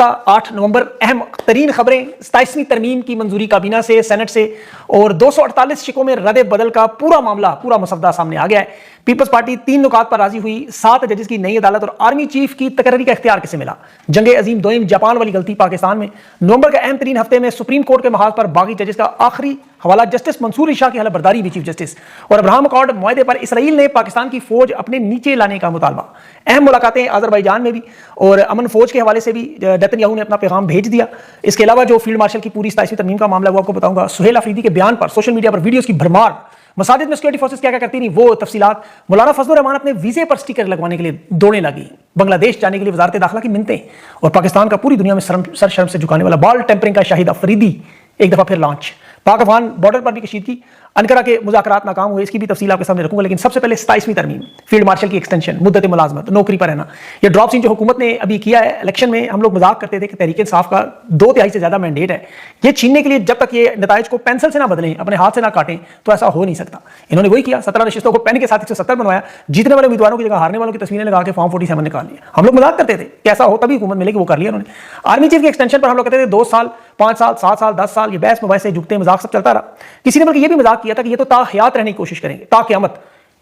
8 नवंबर अहम तरीन खबरें। 27वीं तरमीम की मंजूरी काबीना से, सेनेट से, और 248 शिकों में रद्द बदल का पूरा मामला, पूरा मसवदा सामने आ गया है। पीपल्स पार्टी 3 नुकात पर राजी हुई। 7 जजेस की नई अदालत और आर्मी चीफ की तकर्री का इख्तियार किसे मिला? जंगे अजीम दोयम जापान वाली गलती पाकिस्तान में। नवंबर के अहम तरीन हफ्ते में सुप्रीम कोर्ट के महाज पर बागी जजेस का आखिरी हवाला जस्टिस मंसूर इशा की हलफबरदारी भी चीफ जस्टिस। और अब्राहम अकॉर्ड मुआहदे पर इसराइल ने पाकिस्तान की फौज अपने नीचे लाने का मुतालबा। अहम मुलाकातें अजरबैजान में भी, और अमन फौज के हवाले से भी नेतन्याहू ने अपना पैगाम भेज दिया। इसके अलावा जो फील्ड मार्शल की पूरी 27वीं तरमीम का मामला वो आपको बताऊंगा। सुहेल अफरीदी के बयान पर सोशल मीडिया पर वीडियोस की भरमार। मसाजिद में सिक्योरिटी फोर्सेस क्या क्या करती रही, वो तफसीलात। मौलाना फजलुर रहमान अपने वीजे पर स्टिकर लगवाने के लिए दौड़ने लगी। बांग्लादेश जाने के लिए वजारत दाखिला की मिन्नतें। और पाकिस्तान का पूरी दुनिया में सर शर्म से झुकाने वाला बॉल टेम्परिंग का शाहिद अफरीदी एक दफा फिर लॉन्च। पाक अफगान बॉर्डर पर भी कशीदगी। अनकरा के मुज़ाकरात नाकाम हुए, इसकी भी तफसील आपके सामने रखूंगा। लेकिन सबसे पहले 27वीं तरमीम, फील्ड मार्शल की एक्सटेंशन, मुद्दत मुलाजमत, नौकरी पर रहना। ये ड्रॉप सीन जो हुकूमत ने अभी किया है, इलेक्शन में हम लोग मजाक करते थे कि तहरीक इंसाफ का 2/3 से ज्यादा मैंडेट है। ये छीनने के लिए जब तक ये नताइज को पेंसिल से ना बदलें, अपने हाथ से ना काटें, तो ऐसा हो नहीं सकता। इन्होंने वही किया, 17 नशिस्तों को पेन के साथ 170 बनवाया। जीतने वाले उम्मीदवारों की जगह हारने वालों की तस्वीरें लगा के फॉर्म 47 निकाल लिया। हम लोग मजाक करते थे कि ऐसा हो तभी हुकूमत मिलेगी, वो कर लिया उन्होंने। आर्मी चीफ की एक्सटेंशन पर हम लोग कहते थे 2 साल, 5 साल, 7 साल, 10 साल, ये बहस में वैसे झुकते मजाक सब चलता रहा। किसी ने बल्कि ये भी मजाक किया था कि ये तो ताहयात रहने की कोशिश करेंगे, ताक़यामत।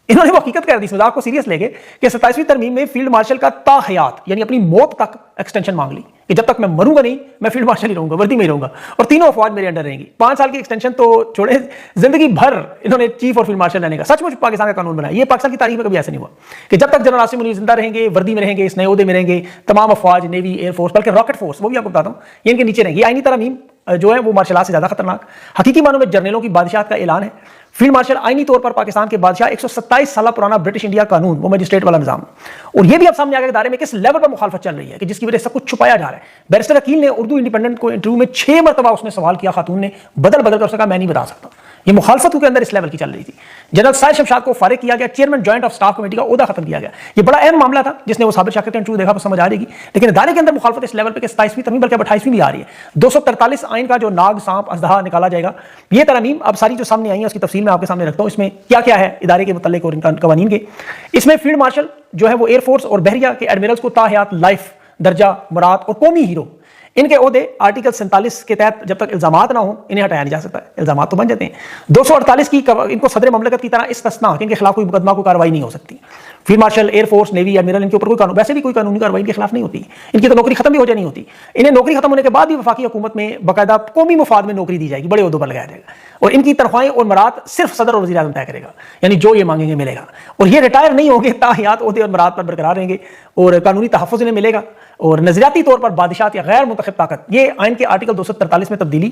इन्होंने वो हकीकत कर दी, इस मजाक को सीरियस लेके कि 27वीं तरमीम में फील्ड मार्शल का ताहयात यानी अपनी मौत तक एक्सटेंशन मांग ली कि जब तक मैं मरूंगा नहीं, मैं फील्ड मार्शल ही रहूंगा, वर्दी में ही रहूंगा, और तीनों अफवाज मेरे अंडर रहेंगी। 5 साल की एक्सटेंशन तो छोड़े, जिंदगी भर इन्होंने चीफ और फील्ड मार्शल रहने का सचमुच पाकिस्तान का कानून बनाया। ये पाकिस्तान की तारीख में कभी ऐसा नहीं हुआ कि जब तक जनरल आसिम मुनीर जिंदा रहेंगे, वर्दी में रहेंगे, इस नए ओहदे में रहेंगे, तमाम अफवाज, नेवी, एयरफोर्स, बल्कि रॉकेट फोर्स, वो भी आपको बताता हूँ, ये इनके नीचे रहेंगी। आईनी तरमीम जो है वो मार्शल आर्ट से ज्यादा खतरनाक, हकीकी मानों में जर्नलों की बादशाहत का ऐलान है। फील्ड मार्शल आईनी तौर पर पाकिस्तान के बादशाह, 127 साल पुराना ब्रिटिश इंडिया कानून, वो मजिस्ट्रेट वाला निजाम। और ये भी अब सामने आ गया दायरे में किस लेवल पर मुखालफत चल रही है कि जिसकी वजह से सब कुछ छुपाया जा रहा है। बैरिस्टर अकील ने उर्दू इंडिपेंडेंट को इंटरव्यू में 6 मरतबा उसने सवाल किया, खातून ने बदल बदल कर उसने कहा मैं नहीं बता सकता। ये मुखालफत के अंदर इस लेवल की चल रही थी। जनरल साहिर शमशाद को फारिग किया गया, chairman joint of staff committee का ओहदा खत्म किया गया। ये बड़ा अहम मामला था, जिसने वो साबिर शाकिर इंटरव्यू देखा तो समझ आ जाएगी। लेकिन दायरे के अंदर मुखालफत इस लेवल पे कि 27वीं तरमीम बल्कि 28वीं भी आ रही है। 243 आइन का जो नाग, सांप, अजदहा निकाला जाएगा, ये तरमीम अब सारी जो सामने आई है उसकी तफसील मैं आपके सामने रखता हूँ। इसमें क्या क्या है इदारे के मुतल्लिक और इनका कवानीन के। इसमें फील्ड मार्शल जो है वो एयरफोर्स और बहरिया के एडमिरल्स को ताहयात लाइफ दर्जा, मुराद और कौमी हीरो, इनके ओहदे आर्टिकल 47 के तहत जब तक इल्जामात ना हो इन्हें हटाया नहीं जा सकता। इल्जामात तो बन जाते हैं। 248 की इनको सदर ममलकत की तरह इस्तिस्ना कि इनके खिलाफ कोई मुकदमा, कोई कार्रवाई नहीं हो सकती। Field marshal, air force, navy, admiral, इनके ऊपर कोई कानून, वैसे भी कोई कानूनी कार्रवाई इनके खिलाफ नहीं होती। इनकी तो नौकरी खत्म भी हो जानी होती। इन्हें नौकरी खत्म होने के बाद भी वफाकी हुकूमत में बाकायदा कौमी मुफाद में नौकरी दी जाएगी, बड़े ओहदों पर लगाया जाएगा। और इनकी तनख्वाहें और मराद सिर्फ सदर और वज़ीर आज़म तय करेगा, यानी जो ये मांगेंगे मिलेगा। और ये रिटायर नहीं होंगे, ताहयात ओहदे और मराद पर बरकरार रहेंगे और कानूनी तहफ़्फ़ुज़ इन्हें मिलेगा। और नजरियाती तौर पर बादशाहत या गैर मुंतखब ताकत, ये आइन के आर्टिकल 243 में तब्दीली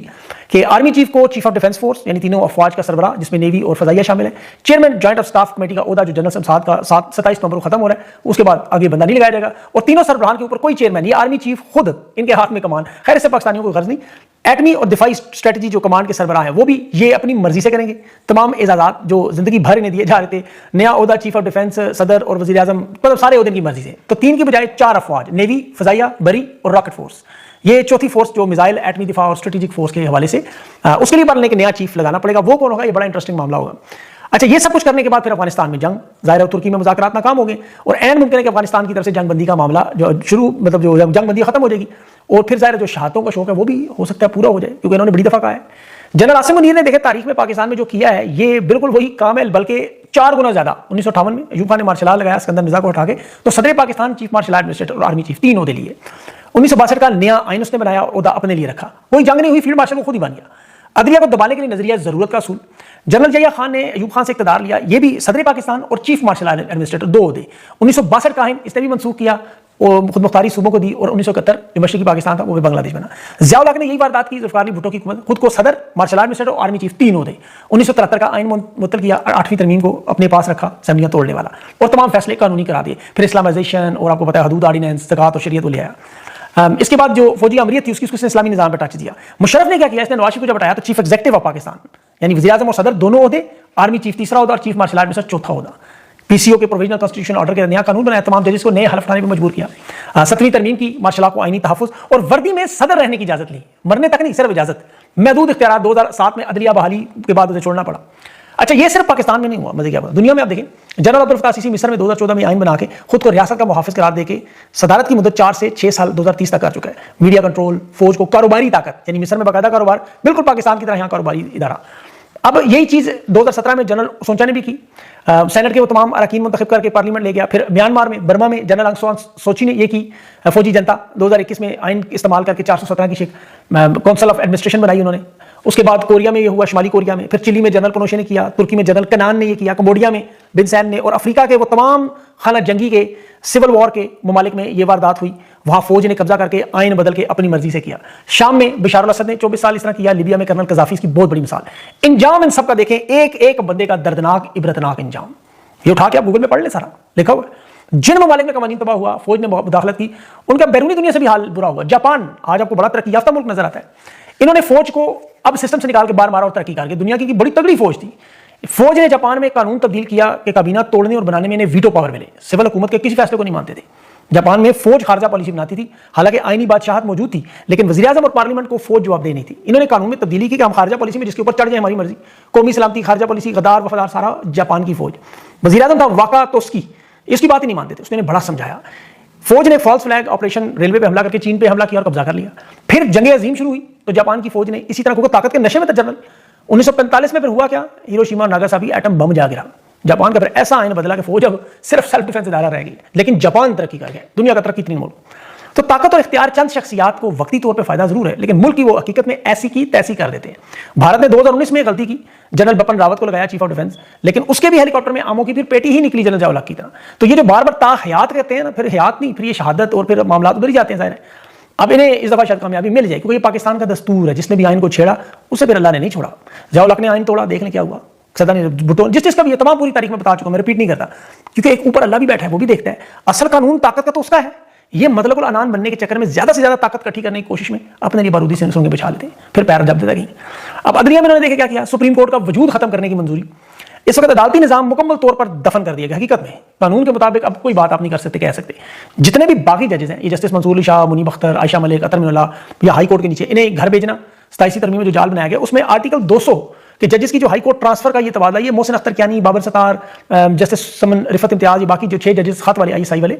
कि आर्मी चीफ को चीफ ऑफ डिफेंस फोर्स यानी तीनों अफवाज का सरबराह, जिसमें नेवी और फजाइया शामिल है, chairman joint of staff committee का ओहदा जो जनरल शमशाद का 27 नवंबर को खत्म हो रहा है, उसके बाद आगे बंदा नहीं लगाया जाएगा। और तीनों सरबराहान के ऊपर कोई चेयरमैन, ये आर्मी चीफ खुद, इनके हाथ में कमान। खैर इससे पाकिस्तानियों को गर्ज नहीं। एटमी और दिफाई स्ट्रेटजी जो कमांड के सरबराह है वो भी ये अपनी मर्जी से करेंगे। तमाम एजाजात जो जिंदगी भर इन्हें दिए जा रहे थे, नया ओहदा चीफ ऑफ डिफेंस, सदर और वजीर आजम, मतलब सारे ओहदे की मर्जी से। तो 3 की बजाय 4 अफवाज, नेवी, फजाइया, बरी और रॉकेट फोर्स। ये चौथी फोर्स जो मिसाइल, एटमी दिफा और स्ट्रेटेजिक फोर्स के हवाले से उसके लिए बनने के नया चीफ लगाना पड़ेगा। वो कौन होगा, ये बड़ा इंटरेस्टिंग मामला होगा। अच्छा, ये सब कुछ करने के बाद फिर अफगानिस्तान में जंग, ज़ाहिर है तुर्की में मुज़ाकरात नाकाम हो गए और ऐन मुमकिन है कि अफगानिस्तान की तरफ से जंग बंदी का मामला जो शुरू, मतलब जो जंग बंदी खत्म हो जाएगी। और फिर ज़ाहिर जो शहादतों का शौक है वो भी हो सकता है पूरा हो जाए, क्योंकि इन्होंने बड़ी दफ़ा कहा है। जनरल आसिम मुनीर ने देखे तारीख में पाकिस्तान में जो किया है, ये बिल्कुल वही काम है, बल्कि 4 गुना ज्यादा। 1958 में अयूब खान ने मार्शल आर्ट लगाया, सिकंदर मिर्जा को हटा के, तो सदर Pakistan, chief marshal art administrator और आर्मी चीफ, 3 ओहदे लिए। 1962 का नया आइन उसने बनाया और ओहदा अपने लिए रखा। कोई जंग नहीं हुई, फील्ड मार्शल को खुद ही बन गया। अदलिया को दबाने के लिए नजरिया जरूरत का असूल। जनरल जया खान ने अयूब खान से इक़्तिदार लिया, ये भी सदर पाकिस्तान और चीफ मार्शल आर्ट एडमिनिस्ट्रेटर, 2 ओहदे। 1962 का आइन इसने भी मनसूख किया और खुद मुख्तारी सूबों को दी। और 1971 जो मशरक़ी पाकिस्तान था वो भी बांग्लादेश बना। ज़िया-उल हक ने यही वारदात की, ज़ुल्फ़िकार अली भुट्टो की हुकूमत, खुद को सदर, मार्शल आर्ट एडमिनिस्ट्रेटर और आर्मी चीफ, 3 ओहदे। 1973 का आइन मुअत्तल किया, 8वीं तरमीम को अपने पास रखा, असेंबलियां तोड़ने वाला, और तमाम फैसले कानूनी करा दिए। फिर इस्लामाइजेशन और आपको पता है हदूद ऑर्डिनेंस, ज़कात और शरीयत को ले आया। इसके बाद जो फौजी अमरीत थी उसकी उसने इस्लामी निज़ाम पर टच दिया। मुशर्रफ ने क्या किया, इसने नवाज शरीफ को जब हटाया तो चीफ एग्जीक्यूटिव ऑफ पाकिस्तान यानी वज़ीर आज़म और सदर दोनों ओहदे, आर्मी चीफ तीसरा ओहदा और चीफ मार्शल आर्ट एडमिनिस्ट्रेटर चौथा ओहदा। पीसीओ के प्रोविजनल कॉन्स्टिट्यूशन ऑर्डर के नया कानून बनाया, तमाम जजेस को नए हलफ उठाने पर मजबूर किया। 7वीं तरमीम की, मार्शल आर्ट को आईनी तहफ़्फ़ुज़ और वर्दी में सदर रहने की इजाजत ली, मरने तक नहीं, सिर्फ इजाजत। महदूद इख्तियार 2007 में अदलिया बहाली के बाद उसे छोड़ना पड़ा। अच्छा, ये सिर्फ पाकिस्तान में नहीं हुआ, मजे क्या बात, दुनिया में आप देखें, जनरल अब्दुल फत्ताह सीसी मिस्र में 2014 में आइन बना के खुद को रियासत का मुहाफिज करार देके सदारत की मुद्दत 4 से 6 साल 2030 तक कर चुका है। मीडिया कंट्रोल, फौज को कारोबारी ताकत, यानी मिस्र में बाकायदा कारोबार, बिल्कुल पाकिस्तान की तरह यहाँ कारोबारी इदारा। अब यही चीज 2017 में जनरल सोचा ने भी की, सेनेट के वो तमाम अरकान मुंतखब करके पार्लियामेंट ले गया। फिर म्यांमार में, बर्मा में जनरल आंग सान सोची ने ये की, फौजी जनता 2021 में आइन इस्तेमाल करके 417 की काउंसिल ऑफ एडमिनिस्ट्रेशन बनाई उन्होंने। उसके बाद कोरिया में ये हुआ, शुमाली कोरिया में, फिर चिली में जनरल पनोशे ने किया, तुर्की में जनरल कनान ने ये किया, कंबोडिया में बिन सैन ने, और अफ्रीका के वो तमाम खाना जंगी के सिविल वॉर के ममालिक में ये वारदात हुई, वहां फौज ने कब्जा करके आइन बदल के अपनी मर्जी से किया। शाम में बशार अल असद ने 24 साल इस तरह किया, लिबिया में कर्नल कजाफी इसकी बहुत बड़ी मिसाल। इंजाम इन सब का देखें, एक एक बंदे का दर्दनाक इबरतनाक इंजाम, ये उठा के आप गूगल में पढ़ लें, सारा लिखा हुआ। जिन ममालिक में कवानीन तबाह हुआ, फौज ने मुदाखलत की, उनका बैरूनी दुनिया से भी हाल बुरा हुआ। जापान आज आपको बड़ा तरक्की याफ्ता मुल्क नजर आता है, इन्होंने फौज को अब सिस्टम से निकाल के बार मारा और तरक्की करके, दुनिया की बड़ी तगड़ी फौज थी। फौज ने जापान में कानून तब्दील किया कि काबीना तोड़ने और बनाने में इन्हें वीटो पावर मिले, सिविल हुकूमत के किसी फैसले को नहीं मानते थे। जापान में फौज खारजा पॉलिसी बनाती थी, हालांकि आईनी बादशाहत मौजूद थी, लेकिन वज़ीर आज़म और पार्लियामेंट को फौज जवाबदेह नहीं थी। इन्होंने कानून में तब्दीली की कि हम खारजा पॉलिसी में जिसके ऊपर चढ़ जाए हमारी मर्जी, कौमी सलामती, खारजा पॉलिसी, गद्दार वफादार, सारा जापान की फौज। वज़ीर आज़म था वाका तोस्की, इसकी बात ही नहीं मानते थे, उसने बड़ा समझाया। फौज ने फॉल्स फ्लैग ऑपरेशन रेलवे पे हमला करके चीन पे हमला किया और कब्जा कर लिया। फिर जंग अजीम शुरू हुई तो जापान की फौज ने इसी तरह को ताकत के नशे में था जनरल। 1945 में फिर हुआ क्या, हिरोशिमा और नागासाकी एटम बम जा गिरा। जापान का फिर ऐसा आइन बदला कि फौज अब सिर्फ सेल्फ डिफेंस इदारा रह गई, लेकिन जापान तरक्की कर गया, दुनिया का तरक्की इतनी मुल्क। तो ताकत और इख्तियार चंद शख्सियात को वक्ती तौर पर फायदा जरूर है, लेकिन मुल्क की वो हकीकत में ऐसी की तैसी कर देते हैं। भारत ने 2019 में गलती की, जनरल बिपिन रावत को लगाया चीफ ऑफ डिफेंस, लेकिन उसके भी हेलीकॉप्टर में आमों की फिर पेटी ही निकली जनरल जावला की तरह। तो ये जो बार बार हयात कहते हैं ना, फिर हयात नहीं, फिर ये शहादत और फिर मामला उधर ही जाते हैं। ज़ाहिर है अब इन्हें इस दफा शायद कामयाबी मिल जाए, क्योंकि ये पाकिस्तान का दस्तूर है, जिसने भी आइन को छेड़ा उसे फिर अल्लाह ने नहीं छोड़ा। जावला ने आइन तोड़ा, देख लें क्या हुआ। सदा ने भुट्टो, जिस चीज का भी ये तमाम पूरी तारीख में बता चुका, मैं रिपीट नहीं करता, क्योंकि एक ऊपर अल्लाह भी बैठा है, वो भी देखता है। असल कानून ताकत का तो उसका है। ये मतलब अनान बनने के चक्कर में ज्यादा से ज्यादा ताकत इकट्ठी करने की कोशिश में अपने लिए बारूदी से सूंघे बिछा लेते हैं, फिर पैर जब देता कहीं। अब अदलिया में उन्होंने देखे क्या किया, सुप्रीम कोर्ट का वजूद खत्म करने की मंजूरी। इस वक्त अदालती निजाम मुकम्मल तौर पर दफन कर दिया गया। हकीकत में कानून के मुताबिक अब कोई बात आप नहीं कर सकते, कह सकते। जितने भी बाकी जजेस हैं, ये जस्टिस मंसूर अली शाह, मुनीब अख्तर, आयशा मलिक, अतर मिनुल्लाह, या हाई कोर्ट के नीचे, इन्हें घर भेजना 27वीं तरमीम में जो जाल बनाया गया, उसमें आर्टिकल 200 कि जजेस की जो हाई कोर्ट ट्रांसफर का ये तबादला, ये मोहसिन अख्तर कियानी, बाबर सतार, जस्टिस समन रिफत इम्तियाज, ये बाकी जो 6 जजेस खत वाले, ISI वाले,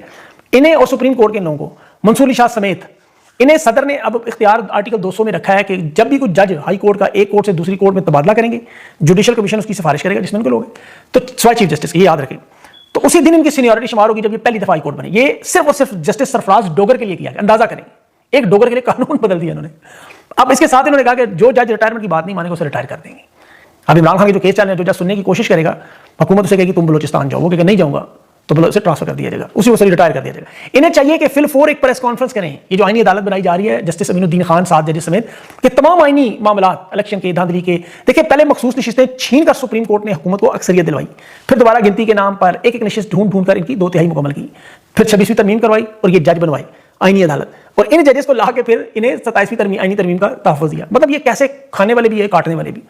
इन्हें और सुप्रीम कोर्ट के लोगों को, मंसूर अली शाह समेत, इन्हें सदर ने अब इख्तियार आर्टिकल 200 में रखा है कि जब भी कुछ जज हाई कोर्ट का एक कोर्ट से दूसरी कोर्ट में तबादला करेंगे, जुडिशियल कमीशन उसकी सिफारिश करेगा जिसमें उनके लोग हैं, तो स्वाय चीफ जस्टिस, ये याद रखें। तो उसी दिन इनकी सीनियरिटी शुमार होगी जब ये पहली दफा हाई कोर्ट बने। ये सिर्फ और सिर्फ जस्टिस सरफराज डोगर के लिए किया गया। अंदाजा करें, एक डोगर के लिए कानून बदल दिया इन्होंने। अब इसके साथ इन्होंने कहा कि जो जज रिटायरमेंट की बात नहीं मानेगा उसे रिटायर कर देंगे। अब इमरान खान के जो केस चल रहे हैं, जो जज सुनने की कोशिश करेगा, हुकूमत उसे कहेगी तुम बलोचिस्तान जाओ, वो कहेगा नहीं जाऊंगा, तो उसे ट्रांसफर कर दिया जाएगा, उसी को रिटायर कर दिया जाएगा। इन्हें चाहिए कि फिल 4 एक प्रेस कॉन्फ्रेंस करें। ये जो आईनी अदालत बनाई जा रही है जस्टिस अमीनुद्दीन खान 7 जजेस समेत, कि तमाम आईनी मामला इलेक्शन के, धांधली के, देखिए पहले मखसूस नशिस्तें छीन कर सुप्रीम कोर्ट ने हुकूमत को अक्सरियत दिलवाई, फिर दोबारा गिनती के नाम पर एक एक नशिस्त ढूंढ ढूंढ कर इनकी 2/3 मुकम्मल की, फिर 26वीं तरमीम करवाई और ये जज बनवाई आईनी अदालत, और इन जजेस को ला के फिर इन्हें 27वीं तरमीम आईनी तरमीम का तहफ़्फ़ुज़ दिया। मतलब ये कैसे खाने वाले भी है, काटने वाले भी।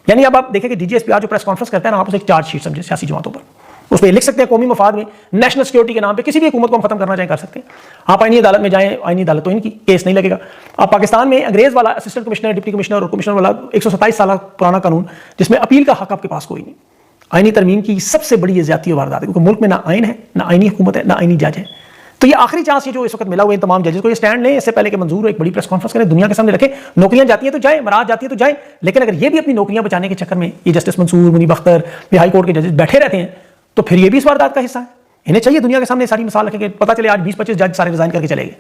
यानी अब आप देखें कि DGSP आज जो प्रेस कॉन्फ्रेंस करता है ना, आप उसे एक चार्ज शीट समझे सियासी जमातों पर, उस पर लिख सकते हैं कौमी मफाद में, नेशनल सिक्योरिटी के नाम पे किसी भी हुकूमत को हम खत्म करना चाहें कर सकते हैं। आप आईनी अदालत में जाएं, आईनी अदालत तो इनकी केस नहीं लगेगा। आप पाकिस्तान में अंग्रेज वाला असिस्टेंट कमिश्नर, डिप्टी कमिश्नर और कमिश्नर वाला 127 साल पुराना कानून, जिसमें अपील का हक आपके पास कोई नहीं। आईनी तरमीम की सबसे बड़ी ये ज्यादती वारदात है, क्योंकि मुल्क में ना आइन है, ना आईनी हुकूमत है, ना आईनी जज है। तो ये आखिरी चांस है जो इस वक्त मिला हुआ है तमाम जजेस को, ये स्टैंड लें, इससे पहले कि मंजूर हो, एक बड़ी प्रेस कॉन्फ्रेंस करें, दुनिया के सामने रखें। नौकरियां जाती हैं तो जाए, मराज जाती है तो जाए, लेकिन अगर ये भी अपनी नौकरियां बचाने के चक्कर में ये जस्टिस मंसूर, मुनीब अख्तर, ये हाई कोर्ट के जजेस बैठे रहते हैं, तो फिर ये भी इस वारदात का हिस्सा है। इन्हें चाहिए दुनिया के सामने सारी मिसाल रखें कि पता चले आज 20-25 जज सारे रिजाइन करके चले गए,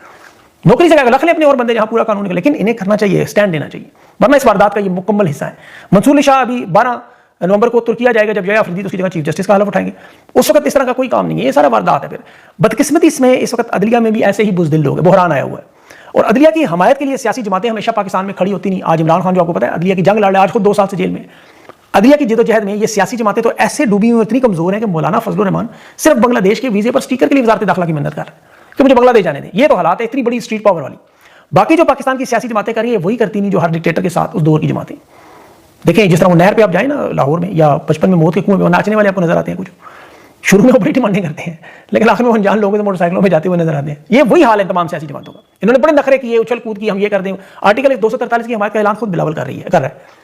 नौकरी से रख ले अपने और बंदे जहां पूरा कानून है, लेकिन इन्हें करना चाहिए, स्टैंड लेना चाहिए, वरना इस वारदात का ये मुकम्मल हिस्सा है। मंसूर अली शाह अभी 12 नवंबर को तुर्किया जाएगा, जब जाएगा अफरीदी उसकी जगह चीफ जस्टिस का हलफ उठाएंगे। उस वक्त इस तरह का कोई काम नहीं है, ये सारा वारदात है। फिर बदकिस्मती इसमें इस वक्त अदलिया में भी ऐसे ही बुज़दिल लोग हैं, बहरान आया हुआ है, और अदलिया की हमायत के लिए सियासी जमातें हमेशा पाकिस्तान में खड़ी होती नहीं। आज इमरान खान जो आपको पता है अदलिया की जंग लड़ रहा है, आज खुद 2 साल से जेल में। अदलिया की जदोजहद में ये सियासी जमातें तो ऐसे डूबी हुई, इतनी कमजोर है कि मौलाना फजलुर रहमान सिर्फ बांग्लादेश के वीजे पर स्टीकर के लिए वजारत दाखिला की मेहनत कर रहे हैं कि मुझे बांग्लादेश जाने दें। ये तो हालात है इतनी बड़ी स्ट्रीट पावर वाली। बाकी जो पाकिस्तान की सियासी जमातें कर रही है वही करती नहीं जो हर डिक्टेटर के साथ उस दौर की जमातें। देखें जिस तरह वो नहर पे आप जाए ना लाहौर में, या बचपन में मौत के कुएं में नाचने वाले आपको नजर आते हैं कुछ, शुरू में वो बड़ी डिमांडिंग करते हैं, लेकिन आखिर में अनजान लोगों से मोटरसाइकिलों में जाते हुए नजर आते हैं। ये वही हाल है तमाम सियासी जमातों का। इन्होंने बड़े नखरे किए, उछल कूद की, हम ये कर दें। आर्टिकल 243 की हमायत का ऐलान खुद बिलावल कर रहा है।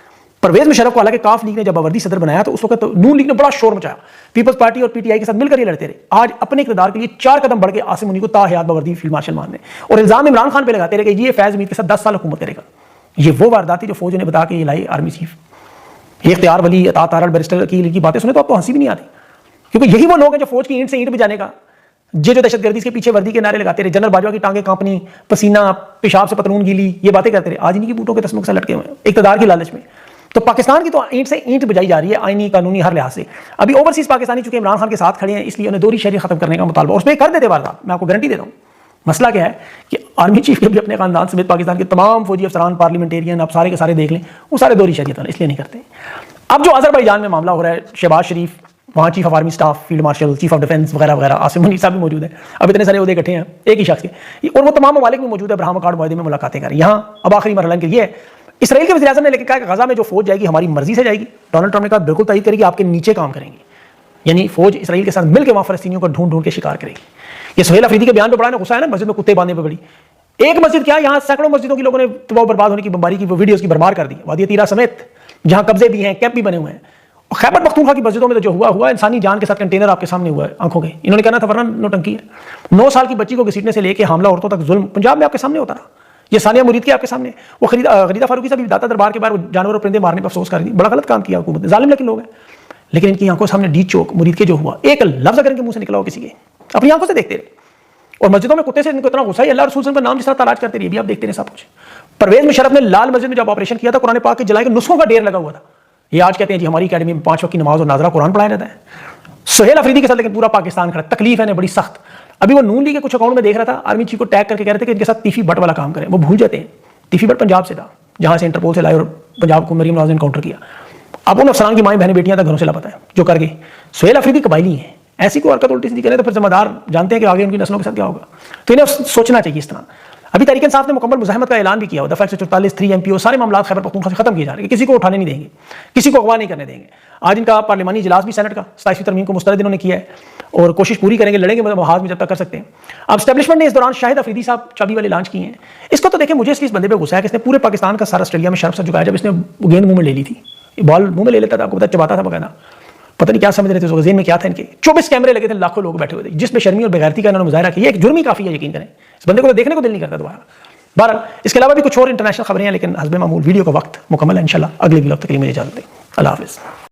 परवेज मुशर्रफ को हालांकि काफ लीग ने जब बावर्दी सदर बनाया तो उस वक्त तो नून लीग ने बड़ा शोर मचाया, पीपल्स पार्टी और पीटीआई के साथ मिलकर ये लड़ते रहे। आज अपने इक़्तिदार के लिए 4 कदम बढ़ के आसिम मुनी को ताहयात बावर्दी फील्ड मार्शल मानने और इल्जाम इमरान खान पे लगाते रहे कि ये फैज मीर के साथ 10 साल हुकूमत करेगा। ये वो वारदात थी जो फौज ने बता के ये लाई आर्मी चीफ। इख्तियार वली, अता तारड़, बैरिस्टर की बातें सुने तो आपको हंसी भी नहीं आती, क्योंकि यही वो लोग हैं जो फौज की ईंट से ईंट बजाने का, जो दहशतगर्दी के पीछे वर्दी के नारे लगाते रहे, जनरल बाजवा की टांगे कांपनी, पसीना, पेशाब से पतलून गीली, ये बातें करते रहे। आज इन्हीं की बूटों के तस्मुख से लटके हुए हैं इक़्तिदार की लालच में। तो पाकिस्तान की तो ईंट से ईंट बजाई जा रही है, आईनी कानूनी हर लिहाज से। अभी ओवरसीज पाकिस्तानी चूंकि इमरान खान के साथ खड़े हैं, इसलिए उन्हें दोहरी शहरियत खत्म करने का मुतालबा, और उसमें कर देते वारदात, मैं आपको गारंटी देता हूँ। मसला क्या है कि आर्मी चीफ के भी अपने खानदान समेत पाकिस्तान के तमाम फौजी अफसरान, पार्लियामेंटेरियन, आप सारे के सारे देख लें, वो सारे दोहरी शहरियत वाले, इसलिए नहीं करते। अब जो अजरबैजान में मामला हो रहा है, शहबाज शरीफ, वहाँ chief of army staff, field marshal, chief of defence वगैरह वगैरह, आसिम मुनी साहब भी मौजूद है। अब इतने सारे उहदे इकट्ठे हैं एक ही शख्स के, और वो तमाम ममालिक में मौजूद है, अब्राहम अकॉर्ड मुआहदे में मुलाकातें कर रही हैं। यहाँ अब आखिरी मरहला ये है, इसराइल के वज़ीर आज़म ने लेकर कहा कि गजा में जो फौज जाएगी हमारी मर्जी से जाएगी। डोनाल्ड ट्रंप ने कहा बिल्कुल तयीद करेगी, आपके नीचे काम करेंगे, यानी फौज इसराइल के साथ मिलकर वहाँ फ़लस्तीनियों को ढूंढ ढूंढ के शिकार करेगी। ये सुहेल अफरीदी के बयान पे बड़ा ना गुस्सा है ना, मस्जिद में कुत्ते बांधने पे बड़ी। एक मस्जिद क्या, यहाँ सैकड़ों मस्जिदों की लोगों ने तबाह बर्बाद होने की बमबारी की वीडियोज़ की बरबार कर दी, वादी तीरा समेत, जहाँ कब्जे भी हैं, कैंप भी बने हुए हैं। खैबर पख्तूनख्वा की मस्जिदों में तो जो हुआ इंसानी जान के साथ कंटेनर आपके सामने हुआ है आंखों के। इन्होंने कहना था वरना नोटंकी है। 9 साल की बच्ची को घसीटने से लेकर हमला औरतों तक जुल्म पंजाब में आपके सामने होता रहा। ये सानिया मुरीद के आपके सामने, वो खरीदा फारूकी साहब दाता दरबार के बाहर जानवर और परिंदे मारने पर अफसोस कर दी, बड़ा गलत काम किया हुकूमत ने, जालिम लेकिन लोग हैं। लेकिन इनकी आंखों सामने डी चौक मुरीद के जो हुआ, एक लफ्ज अगर इनके मुंह से निकला हो किसी के, अपनी आंखों से देखते रहे। और मस्जिदों में कुत्ते से इनको इतना गुस्सा है, अल्लाह रसूल का नाम जिस तरह तलाश करते रहिए, भी आप देखते रहे सब कुछ। परवेज मुशर्रफ ने लाल मस्जिद में जब ऑपरेशन किया था, कुरान पाक के जलाए के नुस्खों का ढेर लगा हुआ था। ये आज कहते हैं जी हमारी अकेडमी में 5 वक्त की नमाज और नाजरा कुरान पढ़ाया जाता है। सुहेल अफरीदी के साथ लेकिन पूरा पाकिस्तान खड़ा, तकलीफ है बड़ी सख्त। अभी वो नून लीग के कुछ अकाउंट में देख रहा था, आर्मी चीफ को टैग करके कह रहे थे कि इनके साथ तीफी बट वाला काम करें। वो भूल जाते हैं तीफी बट पंजाब से था, जहां से इंटरपोल से लाए और पंजाब को मरीम नवाज ने एनकाउंटर किया। अब उन अफसरान की माएँ बहनें बेटियां तक घरों से लापता है जो कर गई। सुहेल अफरीदी कबायली है, ऐसी कोई हरकत उल्टी सीधी करें तो फिर जिम्मेदार जानते हैं कि आगे उनकी नस्लों के साथ क्या होगा। तो इन्हें सोचना चाहिए इस तरह। अभी तहरीक इंसाफ ने मुकम्मल मुज़ाहमत का ऐलान भी किया, दफ़ा 144 3 MPO सारे मामला खैबर पख्तूनख्वा से खत्म किए जा रहे हैं, किसी को उठाने नहीं देंगे, किसी को अगवा नहीं करने देंगे। आज इनका पार्लिमानी इजलास भी सेनेट का 27वीं तरमीम को मुस्तरद इन्होंने किया है और कोशिश पूरी करेंगे, लड़ेंगे महाज में जब तक कर सकते हैं। अब स्टैब्लिशमेंट ने इस दौरान शाहिद अफरीदी साहब चाबी वाले लॉन्च किए हैं। इसको तो देखें, मुझे इसलिए इस बंदे पे गुस्सा है कि इसने पूरे पाकिस्तान का सारा ऑस्ट्रेलिया में शर्फ से झुकाया। जब इसने गेंद मुंह में ले ली थी, बॉल मुंह में ले लेता था, आपको पता चबाता था बकायदा, पता नहीं क्या समझ रहे थे, उस जेन में क्या था इनके। 24 कैमरे लगे थे, लाखों लोग बैठे हुए थे, जिस बेशर्मी और बेगैरती का इन्होंने मुजाहरा किया। एक जुर्म ही काफी है, यकीन करें। इस बंदे को तो देखने को दिल नहीं करता दोबारा। बहरहाल इसके अलावा भी कुछ और इंटरनेशनल खबरें हैं, लेकिन हस्बे मामूल वीडियो का वक्त मुकम्मल है। इंशाल्लाह अगले वीडियो तक के लिए मुझे इजाजत दें। अल्लाह हाफिज़।